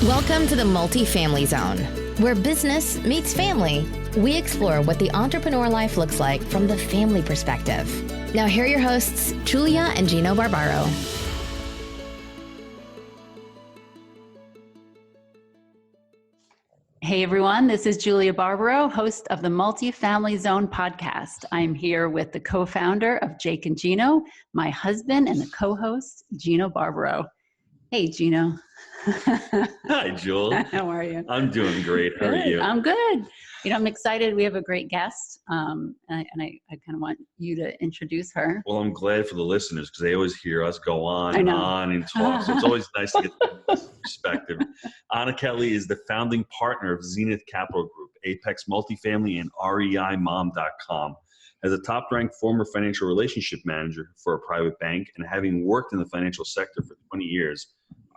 Welcome to the Multifamily Zone, where business meets family. We explore what the entrepreneur life looks like from the family perspective. Now here are your hosts, Julia and Gino Barbaro. Hey everyone, this is Julia Barbaro, host of the Multifamily Zone podcast. I'm here with the co-founder of Jake and Gino, my husband and the co-host, Gino Barbaro. Hey Gino. Hi, Jewel. How are you? I'm doing great. How are you? I'm good. You know, I'm excited. We have a great guest, and I kind of want you to introduce her. Well, I'm glad for the listeners because they always hear us go on and on and talk. So it's always nice to get the perspective. Anna Kelly is the founding partner of Zenith Capital Group, Apex Multifamily, and REIMom.com. As a top-ranked former financial relationship manager for a private bank and having worked in the financial sector for 20 years,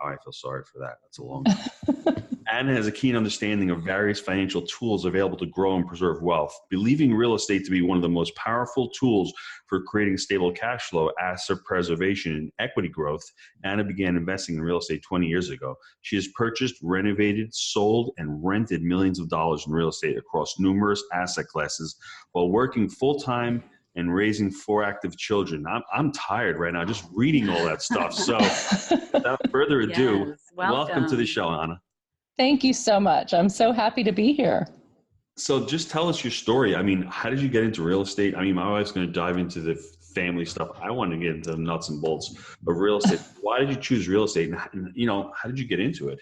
I feel sorry for that. That's a long time. Anna has a keen understanding of various financial tools available to grow and preserve wealth. Believing real estate to be one of the most powerful tools for creating stable cash flow, asset preservation, and equity growth, Anna began investing in real estate 20 years ago. She has purchased, renovated, sold, and rented millions of dollars in real estate across numerous asset classes while working full-time and raising 4 active children. I'm tired right now just reading all that stuff. So without further ado, Yes, welcome to the show, Anna. Thank you so much. I'm so happy to be here. So just tell us your story. I mean, how did you get into real estate? I mean, my wife's going to dive into the family stuff. I want to get into the nuts and bolts of real estate. Why did you choose real estate? And, you know, how did you get into it?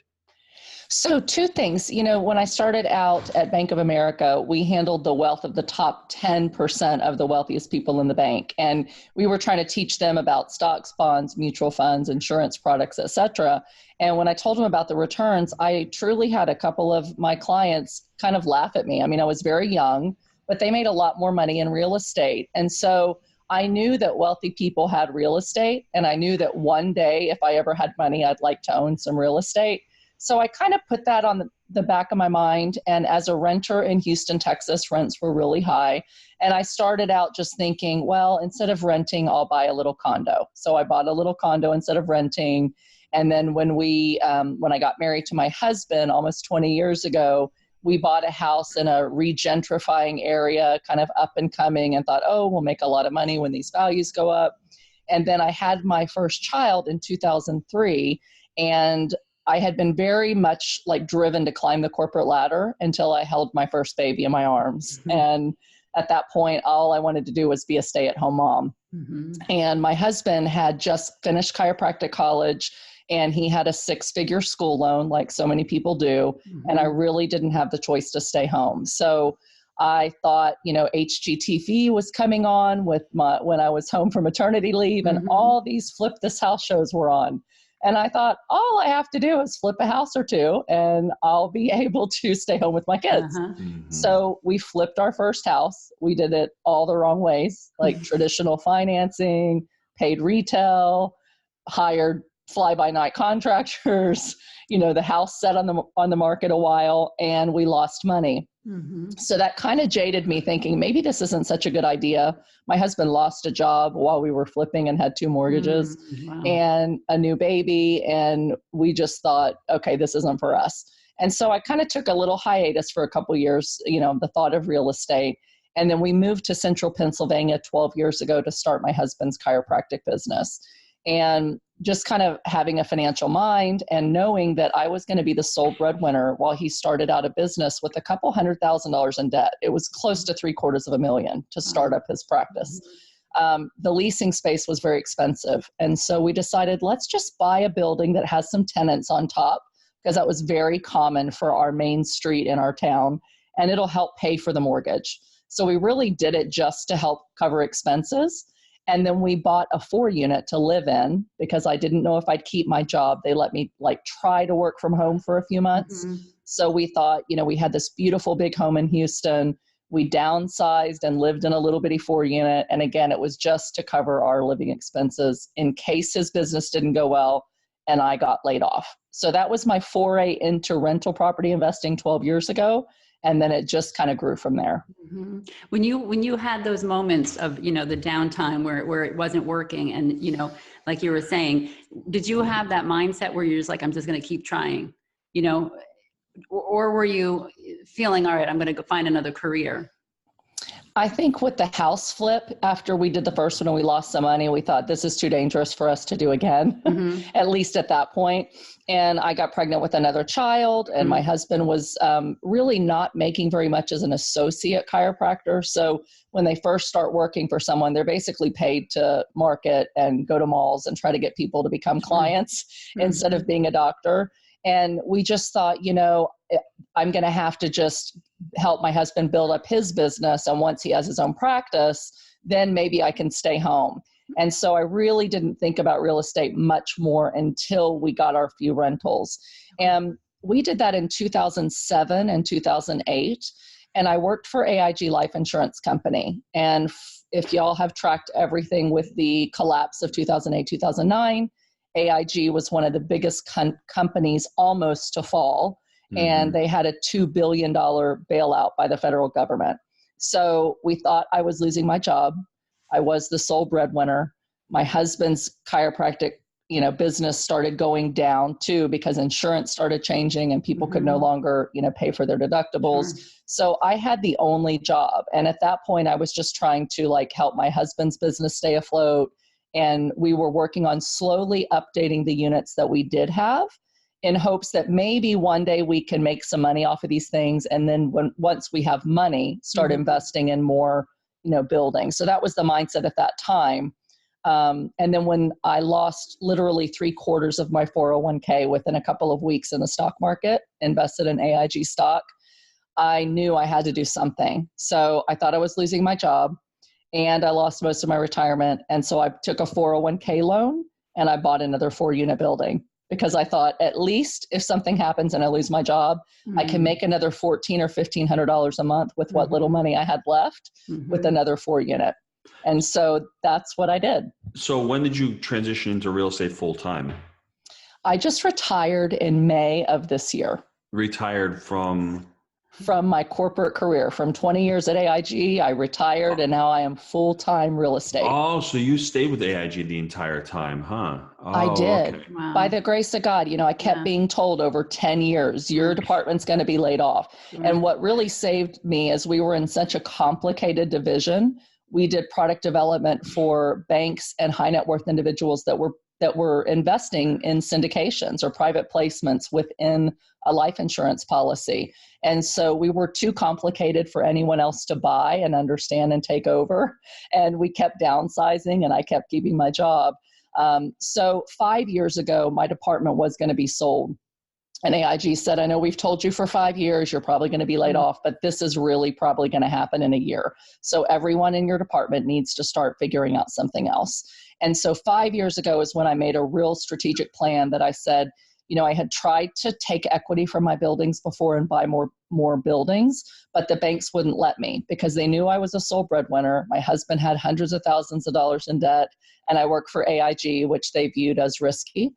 So 2 things, you know, when I started out at Bank of America, we handled the wealth of the top 10% of the wealthiest people in the bank. And we were trying to teach them about stocks, bonds, mutual funds, insurance products, et cetera. And when I told them about the returns, I truly had a couple of my clients kind of laugh at me. I mean, I was very young, but they made a lot more money in real estate. And so I knew that wealthy people had real estate. And I knew that one day, if I ever had money, I'd like to own some real estate. So I kind of put that on the back of my mind. And as a renter in Houston, Texas, rents were really high. And I started out just thinking, well, instead of renting, I'll buy a little condo. So I bought a little condo instead of renting. And then when I got married to my husband almost 20 years ago, we bought a house in a regentrifying area, kind of up and coming, and thought, oh, we'll make a lot of money when these values go up. And then I had my first child in 2003. And I had been very much like driven to climb the corporate ladder until I held my first baby in my arms. Mm-hmm. And at that point, all I wanted to do was be a stay-at-home mom. Mm-hmm. And my husband had just finished chiropractic college, and he had a 6-figure school loan like so many people do. Mm-hmm. And I really didn't have the choice to stay home. So I thought, you know, HGTV was coming on when I was home from maternity leave, and mm-hmm. all these Flip This House shows were on. And I thought, all I have to do is flip a house or 2 and I'll be able to stay home with my kids. Uh-huh. Mm-hmm. So we flipped our first house. We did it all the wrong ways, like traditional financing, paid retail, hired fly-by-night contractors. You know, the house sat on the market a while and we lost money. Mm-hmm. So that kind of jaded me thinking, maybe this isn't such a good idea. My husband lost a job while we were flipping and had 2 mortgages wow. and a new baby. And we just thought, okay, this isn't for us. And so I kind of took a little hiatus for a couple of years, you know, the thought of real estate. And then we moved to central Pennsylvania 12 years ago to start my husband's chiropractic business. And just kind of having a financial mind and knowing that I was going to be the sole breadwinner while he started out a business with a couple $100,000 in debt. It was close to $750,000 to start up his practice. The leasing space was very expensive. And so we decided, let's just buy a building that has some tenants on top, because that was very common for our main street in our town, and it'll help pay for the mortgage. So we really did it just to help cover expenses. And then we bought a 4-unit to live in because I didn't know if I'd keep my job. They let me try to work from home for a few months. Mm-hmm. So we thought, you know, we had this beautiful big home in Houston. We downsized and lived in a little bitty 4-unit. And again, it was just to cover our living expenses in case his business didn't go well and I got laid off. So that was my foray into rental property investing 12 years ago. And then it just kind of grew from there. Mm-hmm. When you had those moments of, you know, the downtime where it wasn't working and, you know, like you were saying, did you have that mindset where you're just like, I'm just going to keep trying? you know, or were you feeling, all right, I'm going to go find another career? I think with the house flip, after we did the first one and we lost some money, we thought this is too dangerous for us to do again, at least at that point. And I got pregnant with another child, and my husband was really not making very much as an associate chiropractor. So when they first start working for someone, they're basically paid to market and go to malls and try to get people to become clients instead of being a doctor. And we just thought, you know, I'm going to have to just help my husband build up his business. And once he has his own practice, then maybe I can stay home. And so I really didn't think about real estate much more until we got our few rentals. And we did that in 2007 and 2008. And I worked for AIG Life Insurance Company. And if y'all have tracked everything with the collapse of 2008, 2009, AIG was one of the biggest companies almost to fall. And they had a $2 billion bailout by the federal government. So we thought I was losing my job. I was the sole breadwinner. My husband's chiropractic, business started going down too, because insurance started changing and people could no longer, pay for their deductibles. So I had the only job. And at that point, I was just trying to help my husband's business stay afloat. And we were working on slowly updating the units that we did have, in hopes that maybe one day we can make some money off of these things. And then once we have money, start investing in more, buildings. So that was the mindset at that time. And then when I lost literally 3/4 of my 401k within a couple of weeks in the stock market, invested in AIG stock, I knew I had to do something. So I thought I was losing my job and I lost most of my retirement. And so I took a 401k loan and I bought another 4-unit building. Because I thought, at least if something happens and I lose my job, I can make another $1,400 or $1,500 a month with what little money I had left with another 4-unit. And so that's what I did. So when did you transition into real estate full time? I just retired in May of this year. Retired from my corporate career. From 20 years at AIG, I retired and now I am full-time real estate. Oh, so you stayed with AIG the entire time, huh? Oh, I did. Okay. Wow. By the grace of God, I kept being told over 10 years, your department's going to be laid off. And what really saved me is we were in such a complicated division. We did product development for banks and high net worth individuals that were investing in syndications or private placements within a life insurance policy. And so we were too complicated for anyone else to buy and understand and take over. And we kept downsizing and I kept keeping my job. So 5 years ago, my department was going to be sold. And AIG said, I know we've told you for 5 years, you're probably going to be laid off, but this is really probably going to happen in a year. So everyone in your department needs to start figuring out something else. And so 5 years ago is when I made a real strategic plan that I said, I had tried to take equity from my buildings before and buy more buildings, but the banks wouldn't let me because they knew I was a sole breadwinner. My husband had hundreds of thousands of dollars in debt, and I work for AIG, which they viewed as risky.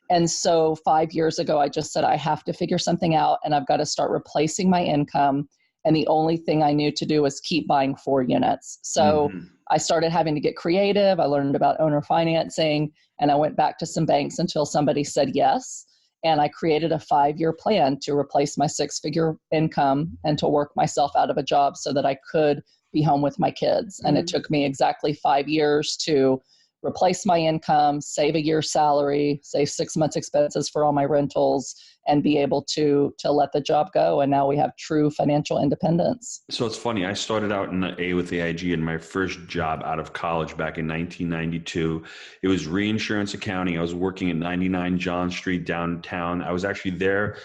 And so 5 years ago, I just said, I have to figure something out and I've got to start replacing my income. And the only thing I knew to do was keep buying 4 units. So I started having to get creative. I learned about owner financing and I went back to some banks until somebody said yes. And I created a 5-year plan to replace my 6-figure income and to work myself out of a job so that I could be home with my kids. And it took me exactly 5 years to replace my income, save a year's salary, save 6 months expenses for all my rentals, and be able to let the job go. And now we have true financial independence. So it's funny. I started out with AIG in my first job out of college back in 1992. It was reinsurance accounting. I was working at 99 John Street downtown. I was actually there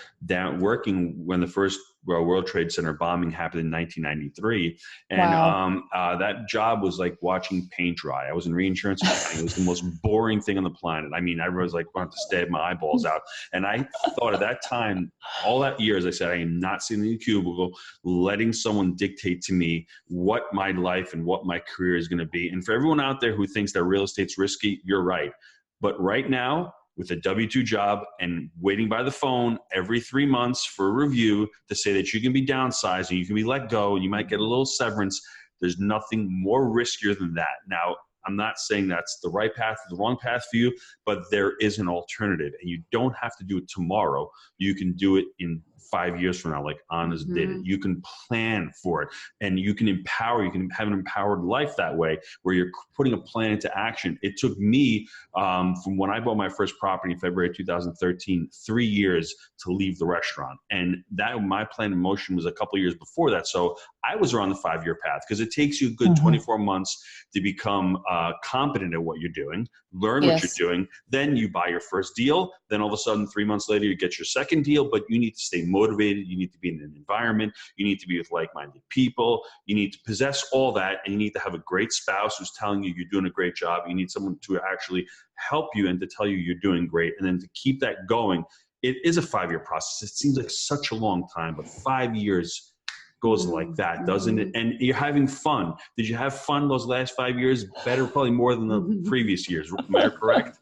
working when the first World Trade Center bombing happened in 1993. And Wow. That job was like watching paint dry. I was in reinsurance accounting. It was the most boring thing on the planet. I mean, I was like wanting to stab my eyeballs out. And I thought at that time, all that years, I said, I am not sitting in a cubicle letting someone dictate to me what my life and what my career is going to be. And for everyone out there who thinks that real estate's risky, you're right. But right now, with a W-2 job and waiting by the phone every 3 months for a review to say that you can be downsized and you can be let go and you might get a little severance, there's nothing more riskier than that. Now, I'm not saying that's the right path or the wrong path for you, but there is an alternative, and you don't have to do it tomorrow. You can do it in 5 years from now, like Anna's did it. You can plan for it, and you can empower. You can have an empowered life that way, where you're putting a plan into action. It took me from when I bought my first property in February 2013, 3 years to leave the restaurant, and that my plan in motion was a couple of years before that. So I was around the 5-year path, because it takes you a good 24 months to become competent at what you're doing, learn what you're doing. Then you buy your first deal. Then all of a sudden, 3 months later, you get your second deal. But you need to stay motivated. You need to be in an environment. You need to be with like-minded people. You need to possess all that, and you need to have a great spouse who's telling you you're doing a great job. You need someone to actually help you and to tell you you're doing great, and then to keep that going. It is a 5-year process. It seems like such a long time, but 5 years goes like that, doesn't it? And you're having fun. Did you have fun those last 5 years? Better, probably more than the previous years. Am I correct?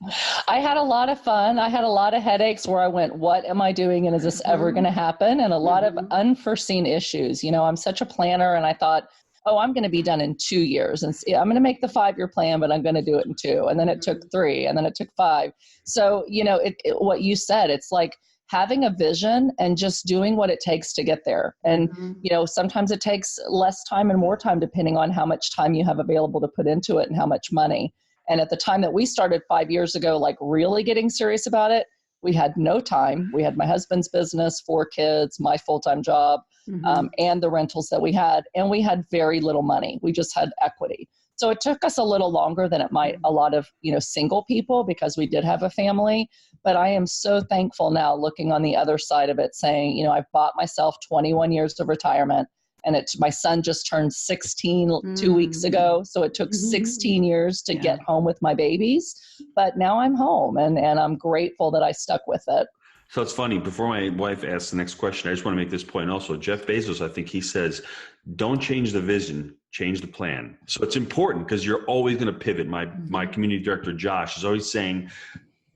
I had a lot of fun. I had a lot of headaches where I went, what am I doing? And is this ever going to happen? And a lot of unforeseen issues. You know, I'm such a planner, and I thought, oh, I'm going to be done in 2 years. And I'm going to make the 5-year plan, but I'm going to do it in 2. And then it took 3, and then it took 5. So, you know, what you said, it's like having a vision and just doing what it takes to get there. And, you know, sometimes it takes less time and more time, depending on how much time you have available to put into it and how much money. And at the time that we started 5 years ago, like really getting serious about it, we had no time. We had my husband's business, 4 kids, my full-time job, and the rentals that we had. And we had very little money. We just had equity. So it took us a little longer than it might a lot of, you know, single people, because we did have a family. But I am so thankful now, looking on the other side of it, saying, you know, I've bought myself 21 years of retirement, and my son just turned 16 2 weeks ago. So it took 16 years to get home with my babies, but now I'm home, and I'm grateful that I stuck with it. So it's funny, before my wife asks the next question, I just want to make this point also. Jeff Bezos, I think he says, don't change the vision, change the plan. So it's important, because you're always going to pivot. My community director, Josh, is always saying,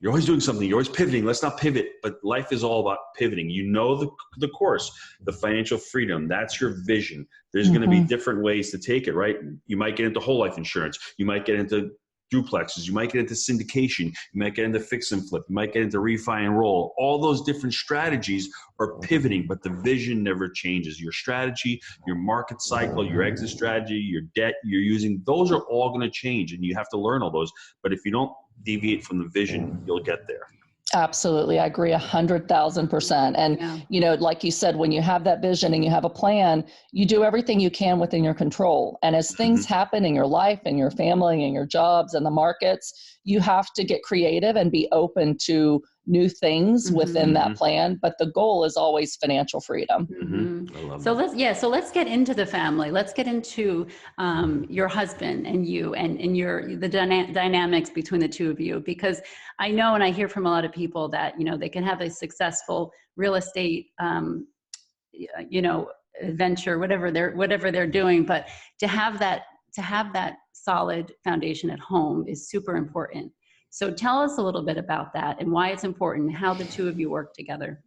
you're always doing something. You're always pivoting. Let's not pivot. But life is all about pivoting. You know the course, the financial freedom. That's your vision. There's going to be different ways to take it, right? You might get into whole life insurance. You might get into duplexes. You might get into syndication. You might get into fix and flip. You might get into refi and roll. All those different strategies are pivoting, but the vision never changes. Your strategy, your market cycle, your exit strategy, your debt you're using, those are all going to change, and you have to learn all those. But if you don't deviate from the vision, you'll get there. Absolutely. I agree 100,000%. And, you know, like you said, when you have that vision and you have a plan, you do everything you can within your control. And as things happen in your life and your family and your jobs and the markets, you have to get creative and be open to new things within that plan. But the goal is always financial freedom. So let's get into the family. Let's get into your husband and you and the dynamics between the two of you, because I know, and I hear from a lot of people that, you know, they can have a successful real estate, you know, venture, whatever they're doing, but to have that solid foundation at home is super important. So tell us a little bit about that and why it's important, how the two of you work together.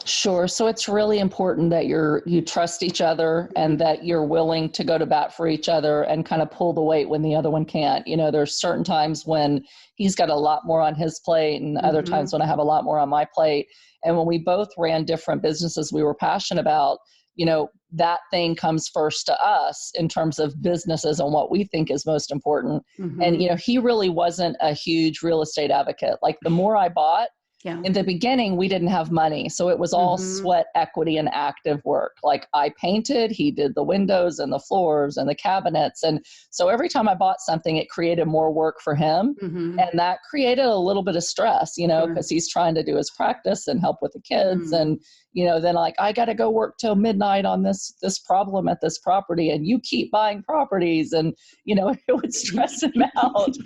Sure. So it's really important that you trust each other, and that you're willing to go to bat for each other and kind of pull the weight when the other one can't. You know, there's certain times when he's got a lot more on his plate, and other times when I have a lot more on my plate. And when we both ran different businesses we were passionate about, you know, that thing comes first to us in terms of businesses and what we think is most important. And, you know, he really wasn't a huge real estate advocate. Like, the more I bought, in the beginning, we didn't have money. So it was all sweat equity and active work. Like, I painted, he did the windows and the floors and the cabinets. And so every time I bought something, it created more work for him. And that created a little bit of stress, you know, because he's trying to do his practice and help with the kids. And, you know, then like, I got to go work till midnight on this problem at this property, and you keep buying properties. And, you know, it would stress him out.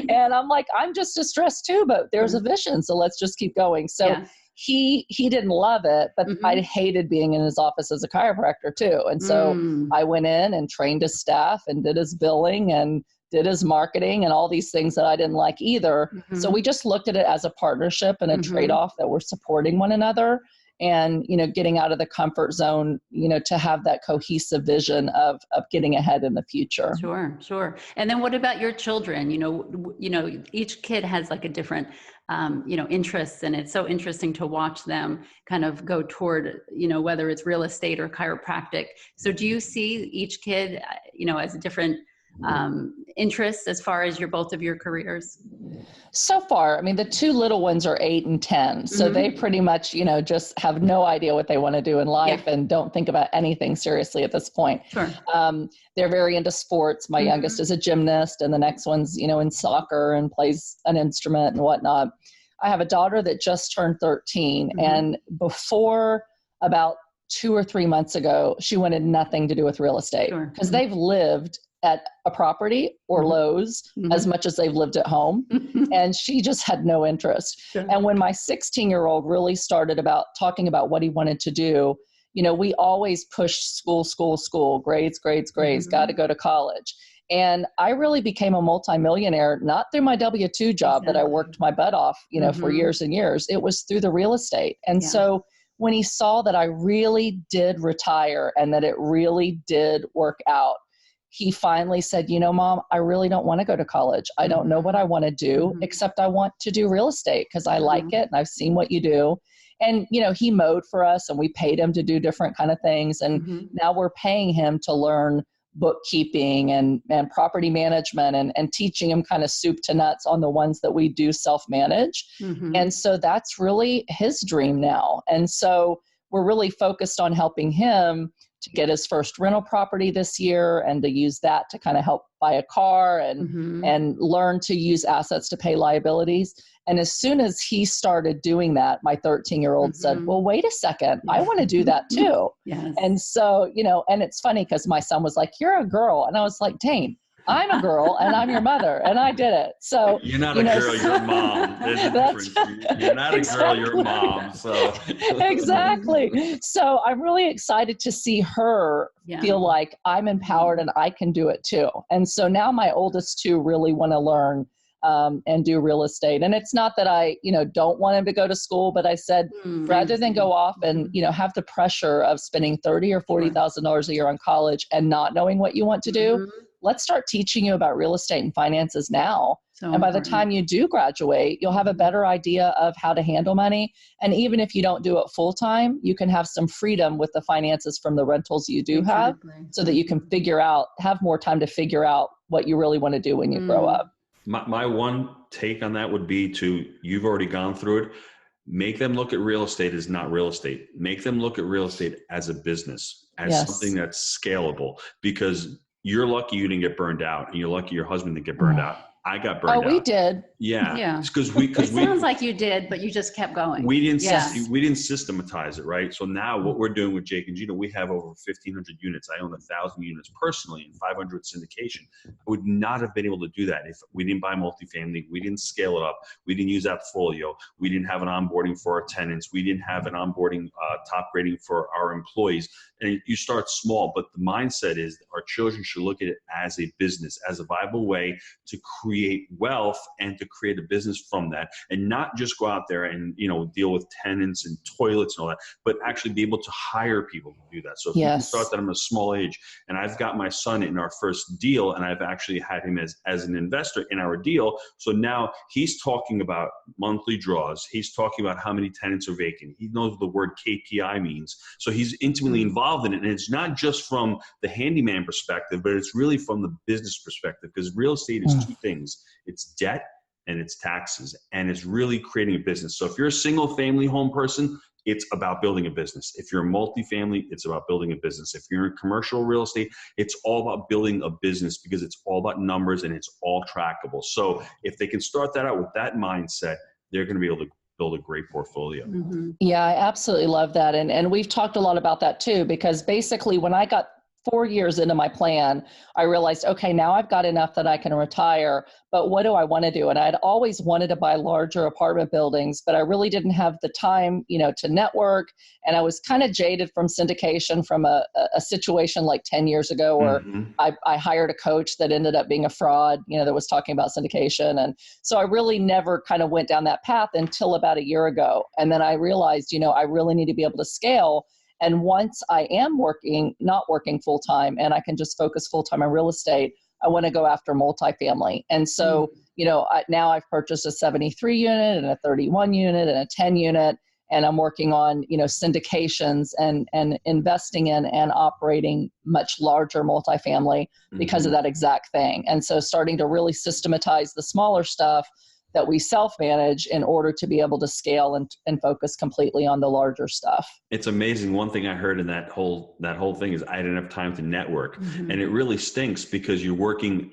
And I'm like, I'm just as stressed too, but there's a vision. So let's just keep going. So he didn't love it, but I hated being in his office as a chiropractor too. And so I went in and trained his staff and did his billing and did his marketing and all these things that I didn't like either. So we just looked at it as a partnership and a trade-off, that we're supporting one another. and, getting out of the comfort zone, to have that cohesive vision of getting ahead in the future. Sure. And then what about your children? Each kid has like a different, interests, and it's so interesting to watch them kind of go toward, whether it's real estate or chiropractic. So do you see each kid, as a different interests as far as both of your careers? So far, I mean, the two little ones are 8 and 10. So they pretty much, just have no idea what they want to do in life and don't think about anything seriously at this point. Sure. They're very into sports. My youngest is a gymnast, and the next one's, in soccer and plays an instrument and whatnot. I have a daughter that just turned 13. And before about 2 or 3 months ago, she wanted nothing to do with real estate because they've lived at a property or Lowe's as much as they've lived at home. And she just had no interest. Sure. And when my 16-year-old really started talking about what he wanted to do, we always pushed school, grades, got to go to college. And I really became a multimillionaire, not through my W-2 job that I worked my butt off, for years and years. It was through the real estate. And so when he saw that I really did retire and that it really did work out, he finally said, Mom, I really don't want to go to college. I don't know what I want to do, except I want to do real estate because I like it and I've seen what you do. And, he mowed for us and we paid him to do different kind of things. And now we're paying him to learn bookkeeping and property management and teaching him kind of soup to nuts on the ones that we do self-manage. And so that's really his dream now. And so we're really focused on helping him to get his first rental property this year and to use that to kind of help buy a car and learn to use assets to pay liabilities. And as soon as he started doing that, my 13-year-old said, well, wait a second, I want to do that too. And so, and it's funny because my son was like, you're a girl. And I was like, Dane, I'm a girl and I'm your mother and I did it. So you're not a girl, you're a mom. There's a difference. You're not a girl, you're a mom. So exactly. So I'm really excited to see her feel like I'm empowered and I can do it too. And so now my oldest two really want to learn and do real estate. And it's not that I, don't want him to go to school, but I said, rather than go off and, have the pressure of spending $30,000 or $40,000 a year on college and not knowing what you want to do, let's start teaching you about real estate and finances now. And by the time you do graduate, you'll have a better idea of how to handle money. And even if you don't do it full time, you can have some freedom with the finances from the rentals you do have so that you can have more time to figure out what you really want to do when you grow up. My one take on that would be you've already gone through it. Make them look at real estate as not real estate. Make them look at real estate as a business, as something that's scalable, because you're lucky you didn't get burned out and you're lucky your husband didn't get burned out. I got burned out. Oh, we did. Yeah. Because it sounds like you did, but you just kept going. We didn't systematize it, right? So now what we're doing with Jake and Gino, we have over 1,500 units. I own 1,000 units personally and 500 syndication. I would not have been able to do that if we didn't buy multifamily. We didn't scale it up. We didn't use Appfolio. We didn't have an onboarding for our tenants. We didn't have an onboarding top grading for our employees. And you start small, but the mindset is our children should look at it as a business, as a viable way to create wealth and to create a business from that, and not just go out there and deal with tenants and toilets and all that, but actually be able to hire people to do that. So if you can start that at a small age, and I've got my son in our first deal, and I've actually had him as an investor in our deal. So now he's talking about monthly draws. He's talking about how many tenants are vacant. He knows what the word KPI means. So he's intimately involved in it. And it's not just from the handyman perspective, but it's really from the business perspective, because real estate is two things. It's debt and it's taxes, and it's really creating a business. So if you're a single family home person, it's about building a business. If you're a multifamily, it's about building a business. If you're in commercial real estate, it's all about building a business, because it's all about numbers and it's all trackable. So if they can start that out with that mindset, they're going to be able to build a great portfolio. Yeah, I absolutely love that. And we've talked a lot about that too, because basically when I got 4 years into my plan, I realized, okay, now I've got enough that I can retire, but what do I want to do? And I'd always wanted to buy larger apartment buildings, but I really didn't have the time, to network. And I was kind of jaded from syndication from a situation like 10 years ago where I hired a coach that ended up being a fraud, that was talking about syndication. And so I really never kind of went down that path until about a year ago. And then I realized, I really need to be able to scale. And once I am not working full time, and I can just focus full time on real estate, I want to go after multifamily. And so, now I've purchased a 73 unit and a 31 unit and a 10 unit, and I'm working on, syndications and investing in and operating much larger multifamily because of that exact thing. And so starting to really systematize the smaller stuff that we self-manage in order to be able to scale and focus completely on the larger stuff. It's amazing. One thing I heard in that whole thing is I didn't have time to network. And it really stinks because you're working,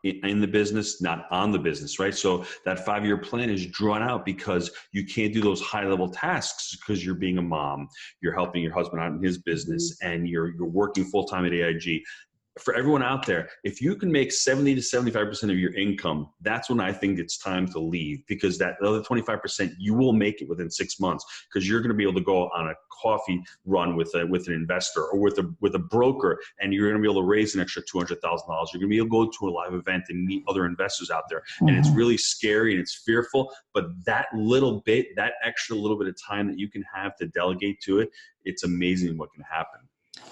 in the business, not on the business, right? So that 5-year plan is drawn out because you can't do those high level tasks because you're being a mom, you're helping your husband out in his business, and you're working full time at AIG. For everyone out there, if you can make 70 to 75% of your income, that's when I think it's time to leave, because that other 25%, you will make it within 6 months, because you're going to be able to go on a coffee run with an investor or with a broker, and you're going to be able to raise an extra $200,000. You're going to be able to go to a live event and meet other investors out there. And it's really scary and it's fearful, but that extra little bit of time that you can have to delegate to it, it's amazing what can happen.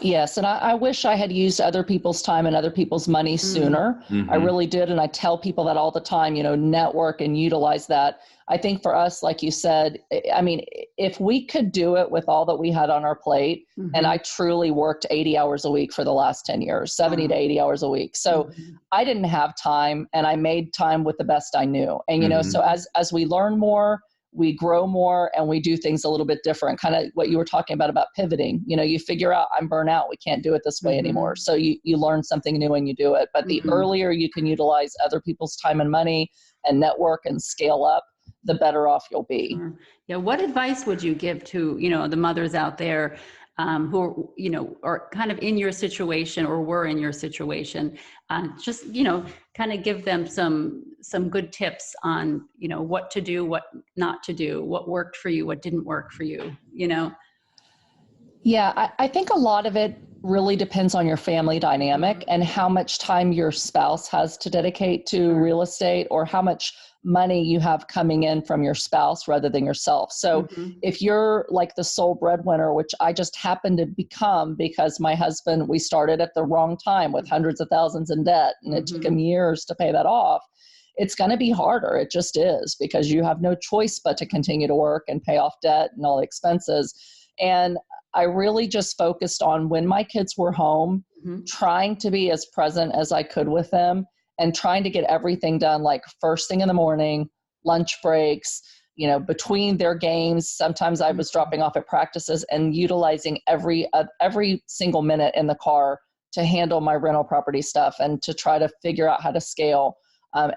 Yes. And I wish I had used other people's time and other people's money sooner. I really did. And I tell people that all the time, network and utilize that. I think for us, like you said, I mean, if we could do it with all that we had on our plate, and I truly worked 80 hours a week for the last 10 years, 70 to 80 hours a week. So I didn't have time, and I made time with the best I knew. And, so as we learn more, we grow more, and we do things a little bit different. Kind of what you were talking about pivoting. You figure out, I'm burnt out, we can't do it this way anymore. So you learn something new and you do it. But the earlier you can utilize other people's time and money and network and scale up, the better off you'll be. Sure. Yeah. What advice would you give to, the mothers out there who, are kind of in your situation or were in your situation? Just, kind of give them some good tips on, what to do, what not to do, what worked for you, what didn't work for you, Yeah, I think a lot of it really depends on your family dynamic and how much time your spouse has to dedicate to real estate, or how much money you have coming in from your spouse rather than yourself. So if you're like the sole breadwinner, which I just happened to become because my husband, we started at the wrong time with hundreds of thousands in debt, and it took him years to pay that off. It's going to be harder. It just is, because you have no choice but to continue to work and pay off debt and all the expenses. And I really just focused on when my kids were home, trying to be as present as I could with them, and trying to get everything done, like first thing in the morning, lunch breaks, between their games. Sometimes I was dropping off at practices, and utilizing every single minute in the car to handle my rental property stuff and to try to figure out how to scale.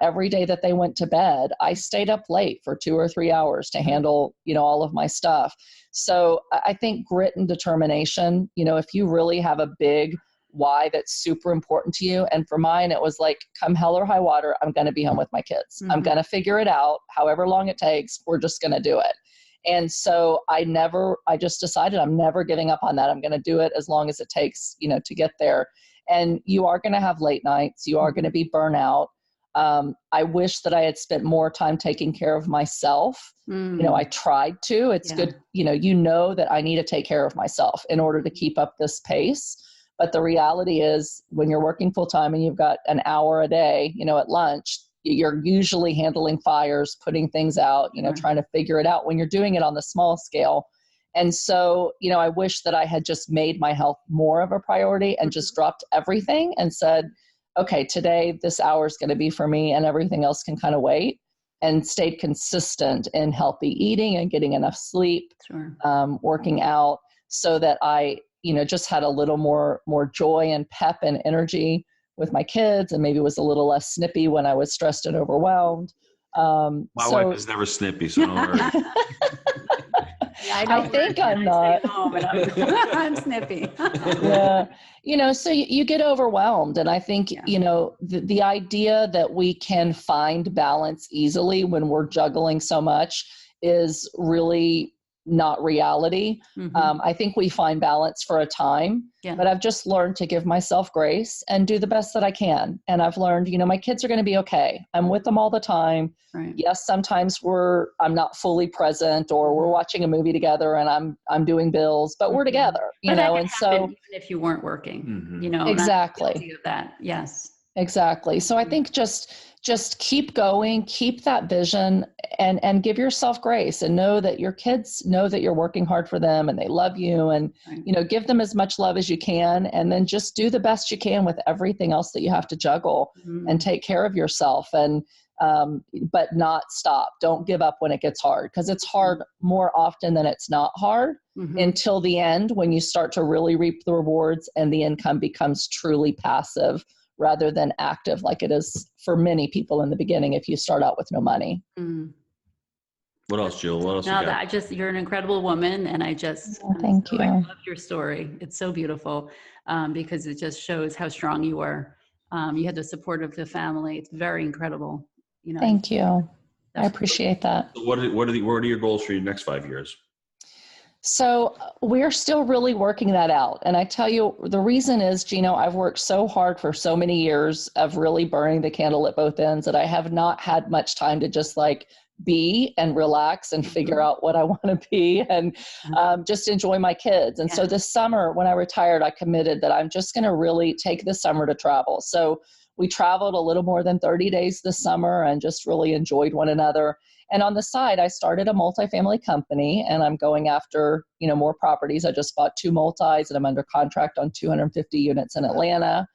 Every day that they went to bed, I stayed up late for 2 or 3 hours to handle, all of my stuff. So I think grit and determination, if you really have a big why that's super important to you. And for mine, it was like, come hell or high water, I'm going to be home with my kids. I'm going to figure it out. However long it takes, we're just going to do it. And so I just decided I'm never giving up on that. I'm going to do it as long as it takes, to get there. And you are going to have late nights. You are going to be burnout. I wish that I had spent more time taking care of myself. I tried to. It's good. That I need to take care of myself in order to keep up this pace. But the reality is, when you're working full time and you've got an hour a day, at lunch, you're usually handling fires, putting things out, trying to figure it out when you're doing it on the small scale. And so, I wish that I had just made my health more of a priority and just dropped everything and said, okay, today this hour is going to be for me, and everything else can kind of wait, and stayed consistent in healthy eating and getting enough sleep, working out, so that I, just had a little more joy and pep and energy with my kids, and maybe was a little less snippy when I was stressed and overwhelmed. My wife is never snippy, so don't worry. I think I'm not. Stay home and I'm snippy. Yeah. So you get overwhelmed. And I think, the idea that we can find balance easily when we're juggling so much is really not reality. I think we find balance for a time, but I've just learned to give myself grace and do the best that I can. And I've learned, my kids are going to be okay. I'm with them all the time. Right. Yes, sometimes I'm not fully present, or we're watching a movie together and I'm doing bills, but we're together, But that can and happen so even if you weren't working, exactly. And I'm guilty of that. Yes. Exactly. So I think just keep going, keep that vision, and give yourself grace, and know that your kids know that you're working hard for them and they love you, and, give them as much love as you can, and then just do the best you can with everything else that you have to juggle, and take care of yourself, and, but not stop. Don't give up when it gets hard, because it's hard more often than it's not hard until the end, when you start to really reap the rewards and the income becomes truly passive rather than active, like it is for many people in the beginning if you start out with no money. What else, Jill? What else you got? You're an incredible woman, and thank you. I love your story. It's so beautiful, because it just shows how strong you were. You had the support of the family. It's very incredible. Thank you. I appreciate that. What are your goals for your next 5 years? So we're still really working that out. And I tell you, the reason is, Gino, I've worked so hard for so many years of really burning the candle at both ends that I have not had much time to just be and relax and figure out what I want to be, and just enjoy my kids. And so this summer when I retired, I committed that I'm just going to really take this summer to travel. So we traveled a little more than 30 days this summer and just really enjoyed one another. And on the side, I started a multifamily company, and I'm going after, more properties. I just bought 2 multis, and I'm under contract on 250 units in Atlanta.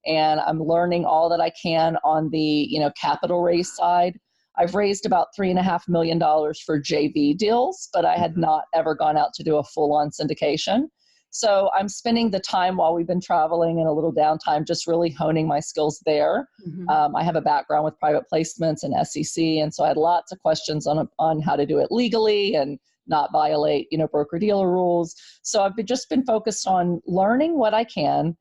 And I'm learning all that I can on the, capital raise side. I've raised about $3.5 million for JV deals, but I had not ever gone out to do a full-on syndication. So I'm spending the time while we've been traveling and a little downtime just really honing my skills there. I have a background with private placements and SEC, and so I had lots of questions on how to do it legally and not violate, broker-dealer rules. So I've just been focused on learning what I can,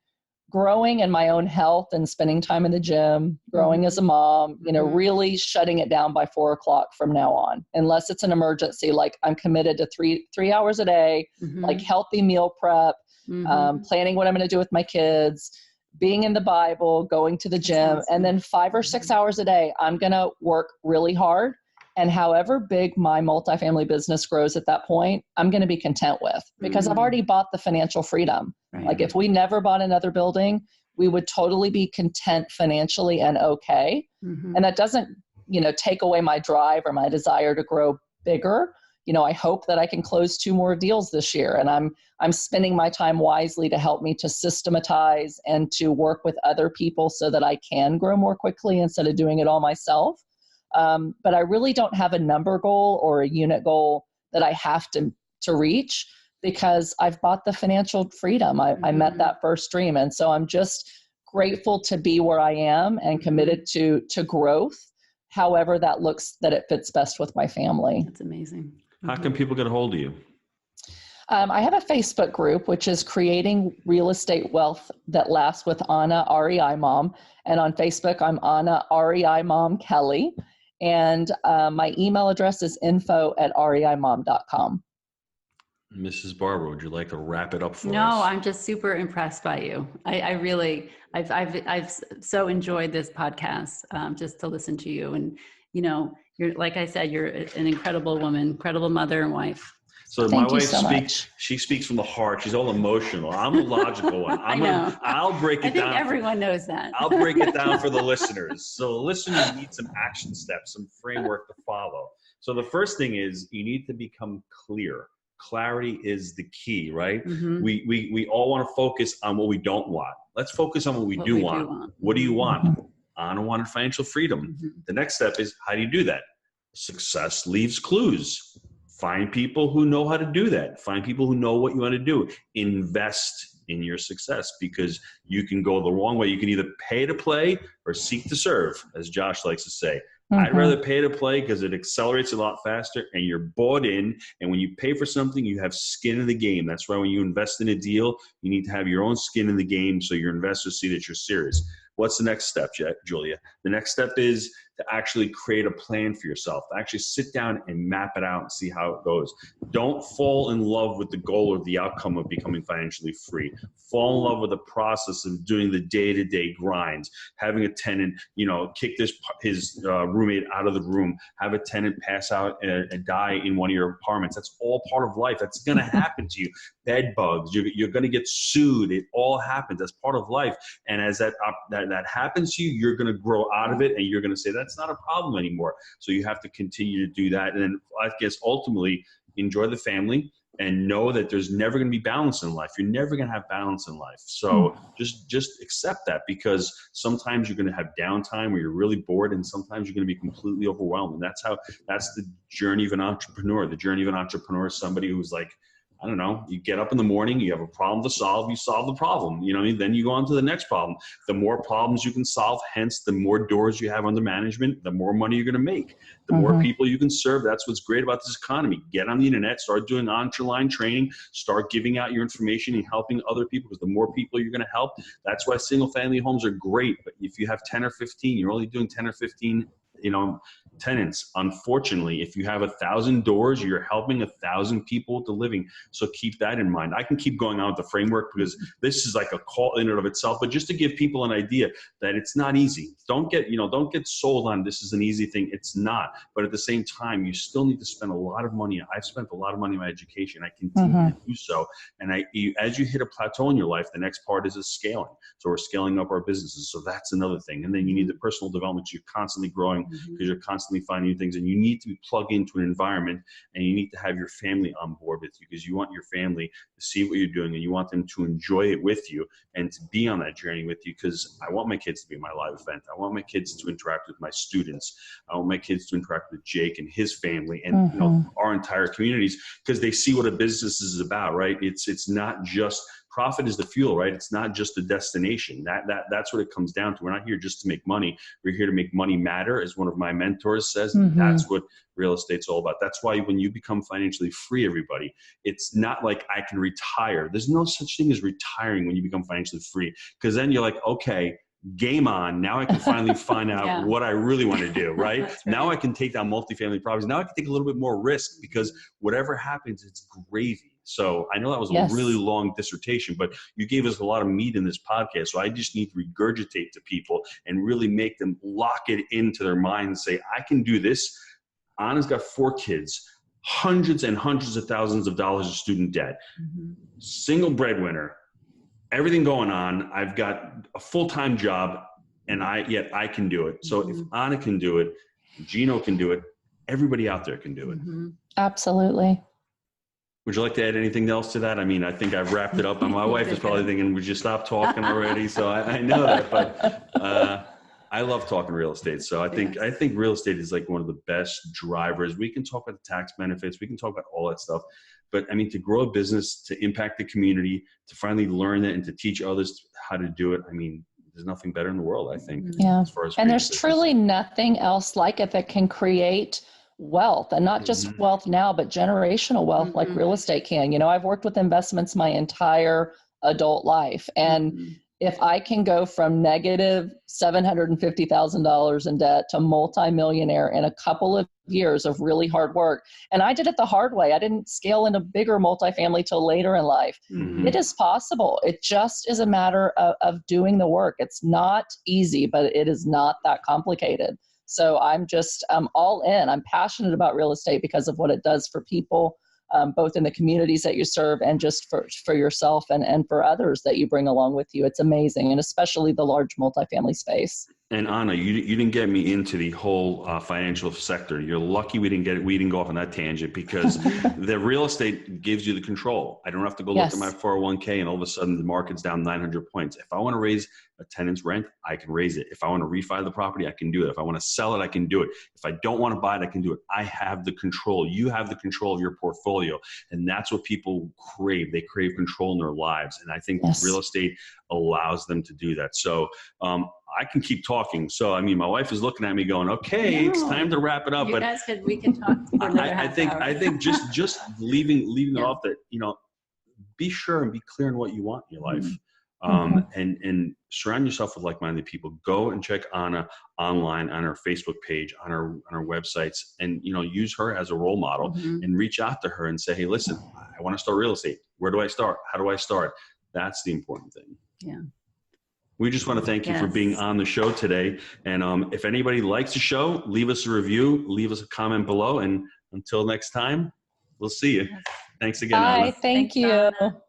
growing in my own health and spending time in the gym, growing as a mom, really shutting it down by 4:00 from now on, unless it's an emergency. Like I'm committed to three hours a day, like healthy meal prep, planning what I'm going to do with my kids, being in the Bible, going to the gym, and then 5 or 6 hours a day, I'm going to work really hard. And however big my multifamily business grows at that point, I'm going to be content with, because I've already bought the financial freedom. Right. Like if we never bought another building, we would totally be content financially and okay. And that doesn't, take away my drive or my desire to grow bigger. I hope that I can close 2 more deals this year, and I'm spending my time wisely to help me to systematize and to work with other people so that I can grow more quickly instead of doing it all myself. But I really don't have a number goal or a unit goal that I have to reach, because I've bought the financial freedom. I met that first dream. And so I'm just grateful to be where I am and committed to growth, however that looks, that it fits best with my family. That's amazing. How can people get a hold of you? I have a Facebook group, which is Creating Real Estate Wealth That Lasts with Anna REI Mom. And on Facebook, I'm Anna REI Mom Kelly. And my email address is info@reimom.com. Mrs. Barbara, would you like to wrap it up for us? No, I'm just super impressed by you. I've so enjoyed this podcast, just to listen to you. And, you're, like I said, you're an incredible woman, incredible mother and wife. So my wife she speaks from the heart. She's all emotional. I'm the logical one. I'll break it down. I think everyone knows that. I'll break it down for the listeners. So the listeners need some action steps, some framework to follow. So the first thing is you need to become clear. Clarity is the key, right? We all want to focus on what we don't want. Let's focus on what we do want. What do you want? I wanted financial freedom. The next step is, how do you do that? Success leaves clues. Find people who know how to do that. Find people who know what you want to do. Invest in your success, because you can go the wrong way. You can either pay to play or seek to serve, as Josh likes to say. I'd rather pay to play because it accelerates a lot faster and you're bought in. And when you pay for something, you have skin in the game. That's why when you invest in a deal, you need to have your own skin in the game so your investors see that you're serious. What's the next step, Julia? The next step is to actually create a plan for yourself. Actually sit down and map it out and see how it goes. Don't fall in love with the goal or the outcome of becoming financially free. Fall in love with the process of doing the day-to-day grinds, having a tenant, kick his roommate out of the room, have a tenant pass out and die in one of your apartments. That's all part of life. That's going to happen to you. Bed bugs, you're going to get sued. It all happens. That's part of life. And as that happens to you, you're going to grow out of it and you're going to say, that's not a problem anymore. So you have to continue to do that. And then I guess ultimately enjoy the family and know that there's never going to be balance in life. You're never going to have balance in life. So just accept that, because sometimes you're going to have downtime where you're really bored, and sometimes you're going to be completely overwhelmed. And that's the journey of an entrepreneur. The journey of an entrepreneur is somebody who's like, I don't know, you get up in the morning, you have a problem to solve, you solve the problem, then you go on to the next problem. The more problems you can solve, hence the more doors you have under management, the more money you're going to make, the more people you can serve. That's what's great about this economy. Get on the internet, start doing online training, start giving out your information and helping other people, because the more people you're going to help. That's why single family homes are great. But if you have 10 or 15, you're only doing 10 or 15 tenants. Unfortunately, if you have 1,000 doors, you're helping 1,000 people with the living. So keep that in mind. I can keep going on with the framework because this is like a call in and of itself, but just to give people an idea that it's not easy. Don't get sold on this is an easy thing. It's not. But at the same time, you still need to spend a lot of money. I've spent a lot of money on my education. I continue to do so. And as you hit a plateau in your life, the next part is scaling. So we're scaling up our businesses. So that's another thing. And then you need the personal development. You're constantly growing because you're constantly finding new things, and you need to be plugged into an environment, and you need to have your family on board with you, because you want your family to see what you're doing and you want them to enjoy it with you and to be on that journey with you. Because I want my kids to be my live event. I want my kids to interact with my students. I want my kids to interact with Jake and his family and our entire communities, because they see what a business is about, right? It's not just profit is the fuel, right? It's not just a destination. That's what it comes down to. We're not here just to make money. We're here to make money matter, as one of my mentors says. That's what real estate's all about. That's why when you become financially free, everybody, it's not like I can retire. There's no such thing as retiring when you become financially free, because then you're like, okay, game on. Now I can finally find out what I really want to do, right? Right? Now I can take down multifamily properties. Now I can take a little bit more risk, because whatever happens, it's gravy. So I know that was a really long dissertation, but you gave us a lot of meat in this podcast. So I just need to regurgitate to people and really make them lock it into their mind and say, I can do this. Anna's got 4 kids, hundreds and hundreds of thousands of dollars of student debt, single breadwinner, everything going on. I've got a full-time job, and yet I can do it. So if Anna can do it, Gino can do it, everybody out there can do it. Absolutely. Would you like to add anything else to that? I mean, I think I've wrapped it up, and my wife is probably thinking, would you stop talking already? So I know that, but I love talking real estate. So I think real estate is like one of the best drivers. We can talk about the tax benefits. We can talk about all that stuff. But I mean, to grow a business, to impact the community, to finally learn it and to teach others how to do it, I mean, there's nothing better in the world, I think. Yeah. As far as and there's truly nothing else like it that can create wealth, and not just wealth now, but generational wealth like real estate can. I've worked with investments my entire adult life. And if I can go from negative $750,000 in debt to multimillionaire in a couple of years of really hard work, and I did it the hard way. I didn't scale into bigger multifamily till later in life. It is possible. It just is a matter of doing the work. It's not easy, but it is not that complicated. So I'm all in. I'm passionate about real estate because of what it does for people, both in the communities that you serve and just for yourself and for others that you bring along with you. It's amazing, and especially the large multifamily space. And Anna, you didn't get me into the whole financial sector. You're lucky we didn't go off on that tangent, because the real estate gives you the control. I don't have to go look at my 401k and all of a sudden the market's down 900 points. If I want to raise a tenant's rent, I can raise it. If I want to refi the property, I can do it. If I want to sell it, I can do it. If I don't want to buy it, I can do it. I have the control. You have the control of your portfolio. And that's what people crave. They crave control in their lives. And I think real estate allows them to do that. So I can keep talking. So, I mean, my wife is looking at me going, okay, it's time to wrap it up. You guys we can talk for another half hour. I think just leaving it off that, be sure and be clear on what you want in your life. And surround yourself with like-minded people. Go and check Anna online on her Facebook page, on her websites, and use her as a role model and reach out to her and say, hey, listen, I want to start real estate. Where do I start? How do I start? That's the important thing. Yeah. We just want to thank you for being on the show today. And if anybody likes the show, leave us a review, leave us a comment below. And until next time, we'll see you. Thanks again, Anna. Bye. Thank you. Anna.